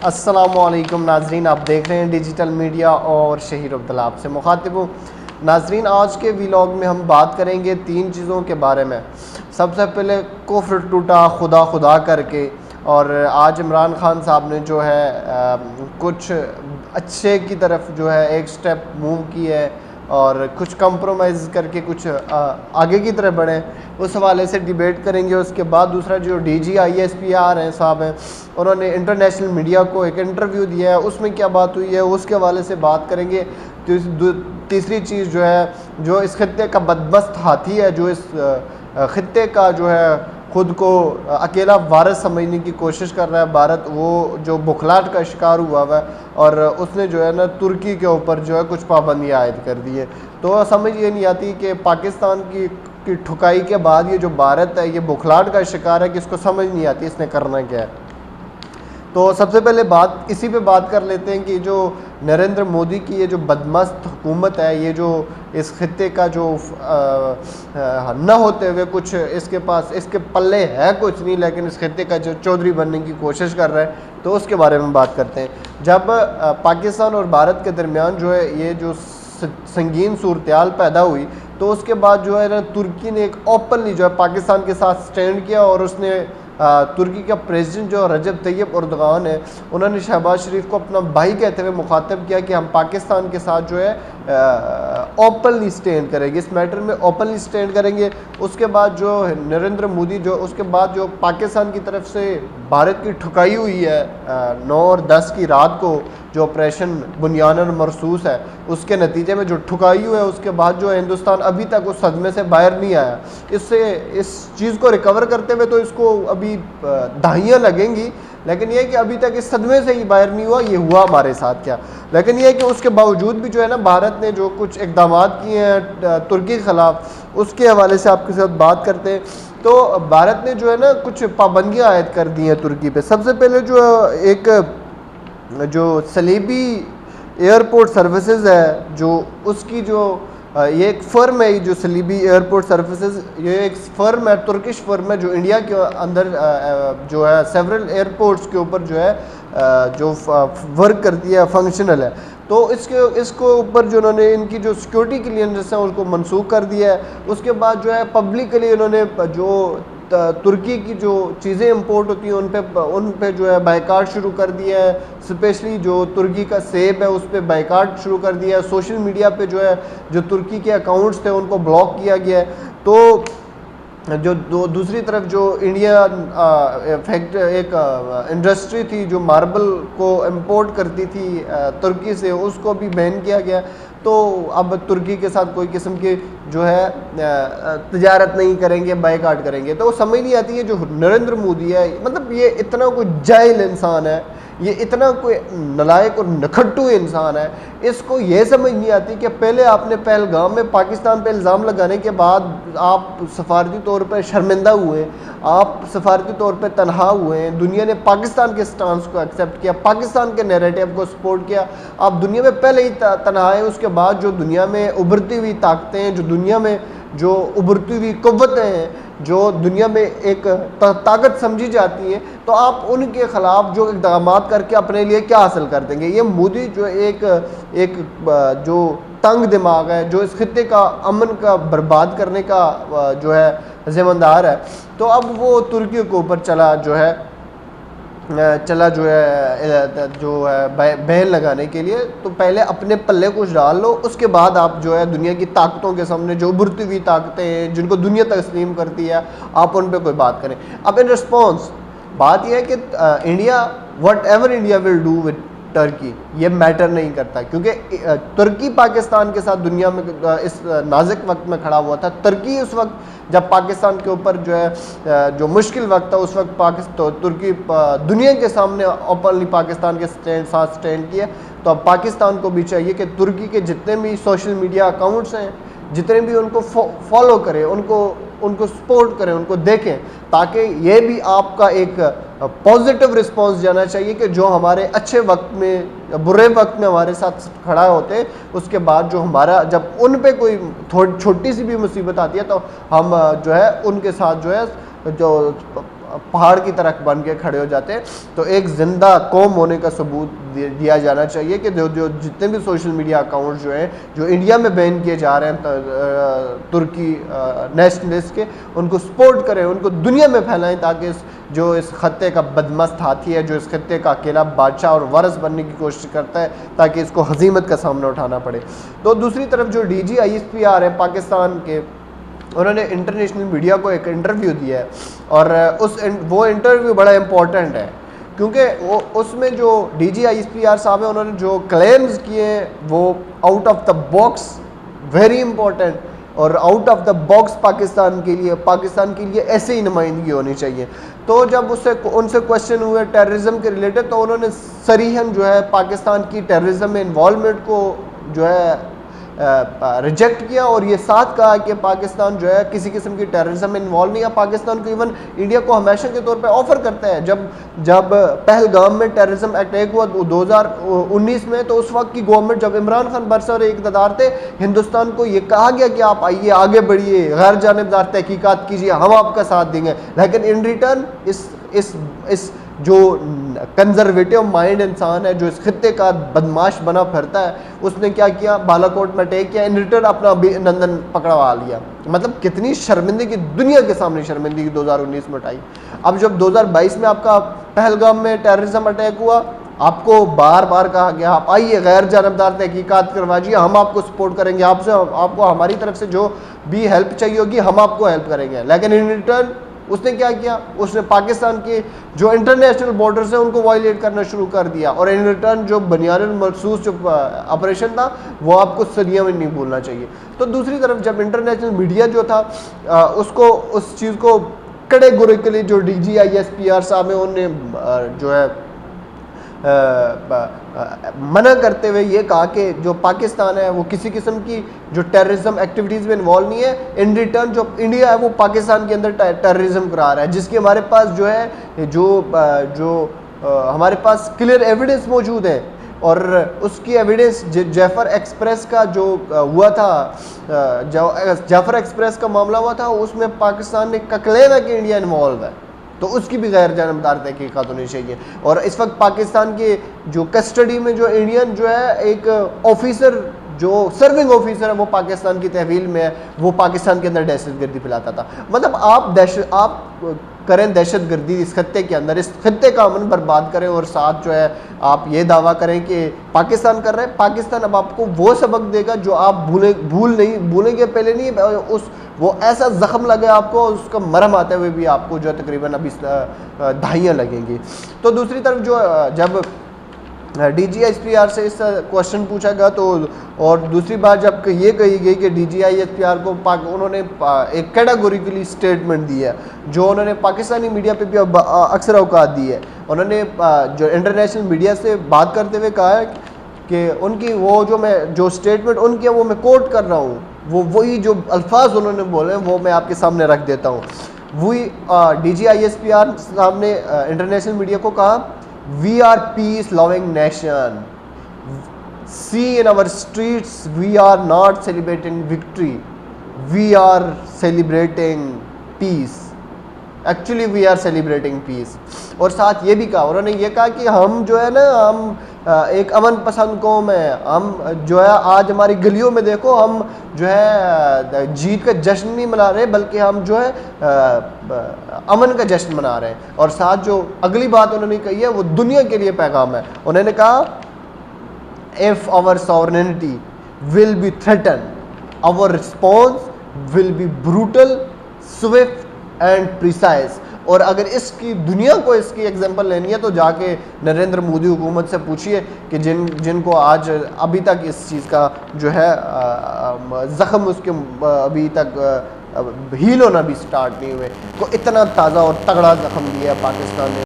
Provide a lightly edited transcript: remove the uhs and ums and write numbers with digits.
अस्सलामुअलैकुम नाजरीन, आप देख रहे हैं डिजिटल मीडिया और शहीर अब्दुल्ला आपसे मुखातिब हूँ। नाजरीन, आज के व्लॉग में हम बात करेंगे 3 चीज़ों के बारे में। सबसे पहले कुफ्र टूटा खुदा खुदा करके, और आज इमरान खान साहब ने जो है कुछ अच्छे की तरफ जो है एक स्टेप मूव की है और कुछ कंप्रोमाइज़ करके कुछ आगे की तरफ बढ़े, उस हवाले से डिबेट करेंगे। उसके बाद दूसरा जो DGISPR हैं साहब हैं, उन्होंने इंटरनेशनल मीडिया को एक इंटरव्यू दिया है, उसमें क्या बात हुई है उसके हवाले से बात करेंगे। तीसरी चीज़ जो है, जो इस खित्ते का बदबख्त हाथी है, जो इस खित्ते का जो है ख़ुद को अकेला वारिस समझने की कोशिश कर रहा है भारत, वो जो बुखलाहट का शिकार हुआ हुआ है और उसने जो है ना तुर्की के ऊपर जो है कुछ पाबंदियाँ आयद कर दी है। तो समझ ये नहीं आती कि पाकिस्तान की ठुकाई के बाद ये जो भारत है ये बुखलाहट का शिकार है कि इसको समझ नहीं आती इसने करना क्या है। तो सबसे पहले बात इसी पे बात कर लेते हैं कि जो नरेंद्र मोदी की ये जो बदमस्त हुकूमत है, ये जो इस खित्ते का जो न होते हुए कुछ इसके पास इसके पल्ले है कुछ नहीं, लेकिन इस खित्ते का जो चौधरी बनने की कोशिश कर रहा है, तो उसके बारे में बात करते हैं। जब पाकिस्तान और भारत के दरमियान जो है ये जो संगीन सूरत पैदा हुई, तो उसके बाद जो है ना तुर्की ने एक ओपनली जो है पाकिस्तान के साथ स्टैंड किया और उसने तुर्की का प्रेसिडेंट जो रजब तैयब एर्दोगान है, उन्होंने शहबाज शरीफ को अपना भाई कहते हुए मुखातब किया कि हम पाकिस्तान के साथ जो है ओपनली स्टैंड करेंगे, इस मैटर में ओपनली स्टैंड करेंगे। उसके बाद जो नरेंद्र मोदी जो उसके बाद जो पाकिस्तान की तरफ से भारत की ठुकाई हुई है 9 और 10 की रात को, जो ऑपरेशन बुनियानन मरसूस है, उसके नतीजे में जो ठुकाई हुई है, उसके बाद जो हिंदुस्तान अभी तक उस सदमे से बाहर नहीं आया। इससे इस चीज़ को रिकवर करते हुए तो इसको अभी दहाइयाँ लगेंगी, लेकिन यह है कि अभी तक इस सदमे से ही बाहर नहीं हुआ। ये हुआ हमारे साथ क्या, लेकिन यह है कि उसके बावजूद भी जो है ना भारत ने जो कुछ इक़दाम किए हैं तुर्की के ख़िलाफ़, उसके हवाले से आपके साथ बात करते हैं। तो भारत ने जो है ना कुछ पाबंदियाँ आयद कर दी हैं तुर्की पे। सबसे पहले जो सलीबी एयरपोर्ट सर्विसेज है, जो उसकी जो ये एक फ़र्म है, जो सलीबी एयरपोर्ट सर्विसेज, ये एक फ़र्म है, तुर्किश फ़र्म है, जो इंडिया के अंदर जो है सेवरल एयरपोर्ट्स के ऊपर जो है जो वर्क करती है, फंक्शनल है। तो इसको ऊपर जो उन्होंने इनकी जो सिक्योरिटी क्लियरेंस है उसको मनसूख कर दिया है। उसके बाद जो है पब्लिकली उन्होंने जो तुर्की की जो चीज़ें इंपोर्ट होती हैं उन पे जो है बायकाट शुरू कर दिया है। स्पेशली जो तुर्की का सेब है उस पर बायकाट शुरू कर दिया है। सोशल मीडिया पे जो है जो तुर्की के अकाउंट्स थे उनको ब्लॉक किया गया है। तो जो दूसरी तरफ जो इंडिया एक इंडस्ट्री थी जो मार्बल को इंपोर्ट करती थी तुर्की से, उसको भी बैन किया गया। तो अब तुर्की के साथ कोई किस्म की जो है तिजारत नहीं करेंगे, बायकाट करेंगे। तो समझ नहीं आती है जो नरेंद्र मोदी है, मतलब ये इतना कोई जाहिल इंसान है, ये इतना कोई नलायक और नखट्टू इंसान है, इसको ये समझ नहीं आती कि पहले आपने पहलगाम में पाकिस्तान पे इल्ज़ाम लगाने के बाद आप सफारती तौर पर शर्मिंदा हुए, आप सफारती तौर पर तनहा हुए हैं। दुनिया ने पाकिस्तान के स्टांस को एक्सेप्ट किया, पाकिस्तान के नैरेटिव को सपोर्ट किया। आप दुनिया में पहले ही तनहा हैं, उसके बाद जो दुनिया में उभरती हुई ताकतें हैं, जो दुनिया में जो उभरती हुई क़ुव्वतें हैं, जो दुनिया में एक ताकत समझी जाती हैं, तो आप उनके ख़िलाफ़ जो इक़दाम करके अपने लिए क्या हासिल कर देंगे। ये मोदी जो एक जो तंग दिमाग है, जो इस खित्ते का अमन का बर्बाद करने का जो है ज़िम्मेदार है, तो अब वो तुर्की के ऊपर चला जो है बैन लगाने के लिए। तो पहले अपने पल्ले कुछ डाल लो, उसके बाद आप जो है दुनिया की ताकतों के सामने, जो उभरती हुई ताकतें हैं जिनको दुनिया तस्लीम करती है, आप उन पे कोई बात करें। अब इन रिस्पॉन्स बात यह है कि India what ever India will do with Turkey, ये मैटर नहीं करता, क्योंकि तुर्की पाकिस्तान के साथ दुनिया में इस नाजुक वक्त में खड़ा हुआ था। तुर्की उस वक्त जब पाकिस्तान के ऊपर जो है जो मुश्किल वक्त था, उस वक्त तुर्की दुनिया के सामने ओपनली पाकिस्तान के साथ स्टैंड किया। तो अब पाकिस्तान को भी चाहिए कि तुर्की के जितने भी सोशल मीडिया अकाउंट्स हैं, जितने भी उनको फॉलो करें, उनको सपोर्ट करें, उनको देखें, ताकि ये भी आपका एक पॉजिटिव रिस्पांस जाना चाहिए कि जो हमारे अच्छे वक्त में, बुरे वक्त में हमारे साथ खड़ा होते, उसके बाद जो हमारा जब उन पे कोई छोटी सी भी मुसीबत आती है तो हम जो है उनके साथ जो है जो पहाड़ की तरह बन के खड़े हो जाते हैं। तो एक जिंदा कौम होने का सबूत दिया जाना चाहिए कि जो जितने भी सोशल मीडिया अकाउंट जो हैं जो इंडिया में बैन किए जा रहे हैं तुर्की नेशनलिस्ट के, उनको सपोर्ट करें, उनको दुनिया में फैलाएं, ताकि जो इस खत्ते का बदमस्त हाथी है, जो इस खत्ते का अकेला बादशाह और वारिस बनने की कोशिश करता है, ताकि इसको हजीमत का सामना उठाना पड़े। तो दूसरी तरफ जो DGISPR है पाकिस्तान के, उन्होंने इंटरनेशनल मीडिया को एक इंटरव्यू दिया है, और वो इंटरव्यू बड़ा इम्पोर्टेंट है, क्योंकि उसमें जो DGISPR साहब है, उन्होंने जो क्लेम्स किए वो out of the box, very important, और out of the box Pakistan के लिए ऐसे ही नुमाइंदगी होनी चाहिए। तो जब उनसे क्वेश्चन हुए टेररिज्म के रिलेटेड, तो उन्होंने सरीहन जो है पाकिस्तान की टेररिज्म में इन्वॉल्वमेंट को जो है रिजेक्ट किया, और ये साथ कहा कि पाकिस्तान जो है किसी किस्म की टेररिज्म में इन्वॉल्व नहीं है। पाकिस्तान को इवन इंडिया को हमेशा के तौर पे ऑफर करता है। जब पहलगाम में टेररिज्म अटैक हुआ 2019 में, तो उस वक्त की गवर्नमेंट, जब इमरान खान बरसर इक़्तिदार थे, हिंदुस्तान को ये कहा गया कि आप आइए, आगे बढ़िए, गैर जानिबदार तहकीकात कीजिए, हम आपका साथ देंगे। लेकिन इन रिटर्न इस जो कंजर्वेटिव माइंड इंसान है, जो इस खत्ते का बदमाश बना फिरता है, उसने क्या किया, बालाकोट में अटैक किया, इन रिटर्न अपना अभिनंदन पकड़वा लिया। मतलब कितनी शर्मिंदगी, दुनिया के सामने शर्मिंदगी 2019 में उठाई। अब जब 2022 में आपका पहलगाम में टेररिज्म अटैक हुआ, आपको बार बार कहा गया आप आइए, गैर जानबदार तहकीकात करवाइए, हम आपको सपोर्ट करेंगे, आपको हमारी तरफ से जो भी हेल्प चाहिए होगी हम आपको हेल्प करेंगे। लेकिन इन रिटर्न उसने क्या किया, उसने पाकिस्तान के जो इंटरनेशनल बॉर्डर्स हैं उनको वायलेट करना शुरू कर दिया, और इन रिटर्न जो बुनियादन मखसूस जो ऑपरेशन था वो आपको सदियों में नहीं भूलना चाहिए। तो दूसरी तरफ जब इंटरनेशनल मीडिया जो था उसको उस चीज़ को कैटेगोरिकली जो DGISPR साहब है उन्होंने जो है मना करते हुए ये कहा कि जो पाकिस्तान है वो किसी किस्म की जो टेररिज्म एक्टिविटीज़ में इन्वॉल्व नहीं है। इन रिटर्न जो इंडिया है वो पाकिस्तान के अंदर टेररिज्म करा रहा है, जिसकी हमारे पास जो है हमारे पास क्लियर एविडेंस मौजूद है। और उसकी एविडेंस जाफर एक्सप्रेस का जो हुआ था, जाफर एक्सप्रेस का मामला हुआ था, उसमें पाकिस्तान ने क्लेम है कि इंडिया इन्वॉल्व है, तो उसकी भी गैर जानबदार तहकीकात होनी चाहिए। और इस वक्त पाकिस्तान के जो कस्टडी में जो इंडियन जो है एक ऑफिसर, जो सर्विंग ऑफिसर है, वो पाकिस्तान की तहवील में है, वो पाकिस्तान के अंदर दहशतगर्दी फैलाता था। मतलब आप करें दहशतगर्दी इस खत्ते के अंदर, इस खत्ते का अमन बर्बाद करें, और साथ जो है आप ये दावा करें कि पाकिस्तान कर रहे हैं। पाकिस्तान अब आपको वो सबक देगा जो आप भूलेंगे पहले नहीं, वो ऐसा जख्म लगे आपको, उसका मरहम आते हुए भी आपको जो है तकरीबन अभी दहाइयाँ लगेंगी। तो दूसरी तरफ जो जब DGISPR से इस क्वेश्चन पूछा गया, तो और दूसरी बात जब ये कही गई कि DGISPR को उन्होंने एक कैटेगोरिकली स्टेटमेंट दी है, जो उन्होंने पाकिस्तानी मीडिया पे भी अक्सर औकात दी है। उन्होंने जो इंटरनेशनल मीडिया से बात करते हुए कहा है कि उनकी वो जो स्टेटमेंट उनकी है वो मैं कोट कर रहा हूँ, वही जो अल्फाज उन्होंने बोले हैं वो मैं आपके सामने रख देता हूँ। वही DGISPR साहब ने इंटरनेशनल मीडिया को कहा, We are peace loving nation. See in our streets, we are not celebrating victory. We are celebrating peace. Actually we are celebrating peace. और साथ ये भी कहा, उन्होंने ये कहा कि हम जो है ना, हम एक अमन पसंद कौम है। हम जो है आज हमारी गलियों में देखो, हम जो है जीत का जश्न नहीं मना रहे, बल्कि हम जो है अमन का जश्न मना रहे हैं। और साथ जो अगली बात उन्होंने कही है वो दुनिया के लिए पैगाम है। उन्होंने कहा, if our sovereignty will be threaten, our response will be brutal, swift and precise. और अगर इसकी दुनिया को इसकी एग्जांपल लेनी है तो जाके नरेंद्र मोदी हुकूमत से पूछिए कि जिनको आज अभी तक इस चीज़ का जो है ज़ख्म उसके अभी तक हील होना भी स्टार्ट नहीं हुए, को इतना ताज़ा और तगड़ा ज़ख्म दिया है पाकिस्तान ने।